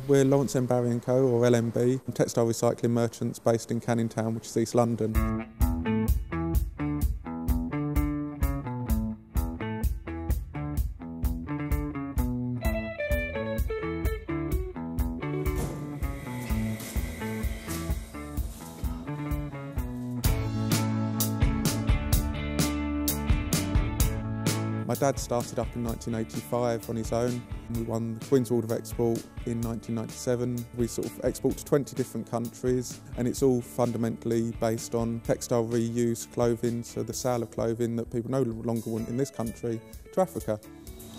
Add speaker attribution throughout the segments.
Speaker 1: We're Lawrence and Barry & Co, or LMB, textile recycling merchants based in Canning Town, which is East London. My dad started up in 1985 on his own. We won the Queen's Award of Export in 1997. We sort of export to 20 different countries, and it's all fundamentally based on textile reuse clothing, so the sale of clothing that people no longer want in this country, to Africa.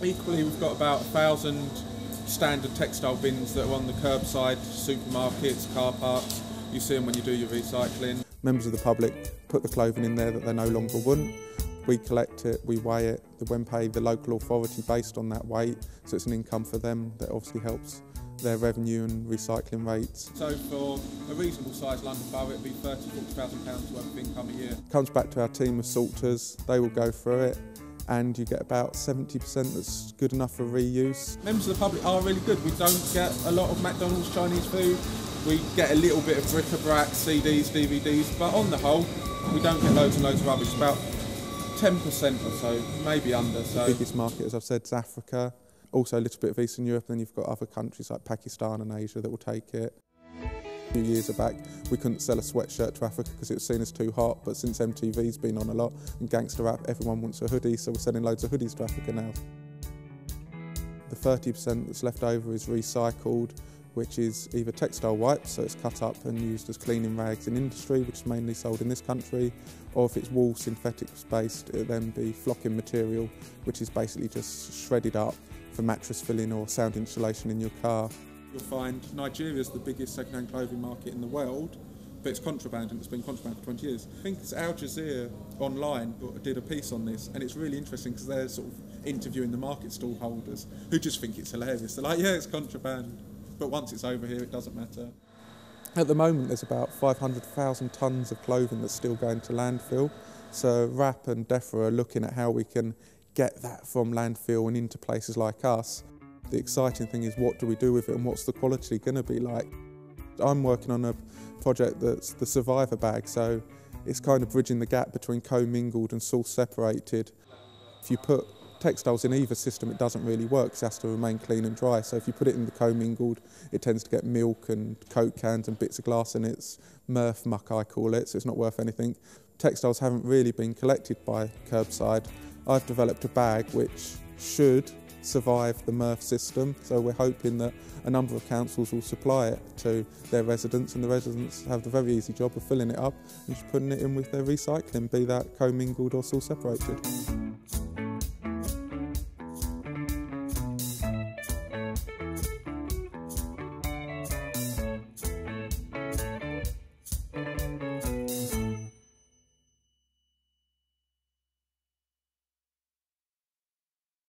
Speaker 2: Equally, we've got about 1,000 standard textile bins that are on the curbside, supermarkets, car parks. You see them when you do your recycling.
Speaker 1: Members of the public put the clothing in there that they no longer want. We collect it, we weigh it, then pay the local authority based on that weight, so it's an income for them that obviously helps their revenue and recycling rates.
Speaker 2: So for a reasonable sized London borough, it'd be £30,000–40,000 worth of income a year.
Speaker 1: It comes back to our team of sorters, they will go through it, and you get about 70% that's good enough for reuse.
Speaker 2: Members of the public are really good. We don't get a lot of McDonald's Chinese food, we get a little bit of bric-a-brac, CDs, DVDs, but on the whole, we don't get loads and loads of rubbish. About 10% or so, maybe under. So.
Speaker 1: The biggest market, as I've said, is Africa. Also a little bit of Eastern Europe, and then you've got other countries like Pakistan and Asia that will take it. A few years back, we couldn't sell a sweatshirt to Africa because it was seen as too hot, but since MTV's been on a lot and gangster rap, everyone wants a hoodie, so we're selling loads of hoodies to Africa now. The 30% that's left over is recycled, which is either textile wipes, so it's cut up and used as cleaning rags in industry, which is mainly sold in this country, or if it's wool synthetics based, it'll then be flocking material, which is basically just shredded up for mattress filling or sound insulation in your car.
Speaker 2: You'll find Nigeria's the biggest second-hand clothing market in the world, but it's contraband, and it's been contraband for 20 years. I think it's Al Jazeera online did a piece on this, and it's really interesting because they're sort of interviewing the market stall holders who just think it's hilarious. They're like, yeah, it's contraband. But once it's over here, it doesn't matter.
Speaker 1: At the moment, there's about 500,000 tonnes of clothing that's still going to landfill. So RAP and DEFRA are looking at how we can get that from landfill and into places like us. The exciting thing is, what do we do with it and what's the quality going to be like? I'm working on a project that's the survivor bag, so it's kind of bridging the gap between co-mingled and source separated. If you put textiles in either system, it doesn't really work, it has to remain clean and dry. So if you put it in the co-mingled, it tends to get milk and Coke cans and bits of glass in it. It's Murph muck, I call it, so it's not worth anything. Textiles haven't really been collected by curbside. I've developed a bag which should survive the Murph system, so we're hoping that a number of councils will supply it to their residents, and the residents have the very easy job of filling it up and just putting it in with their recycling, be that co-mingled or source separated.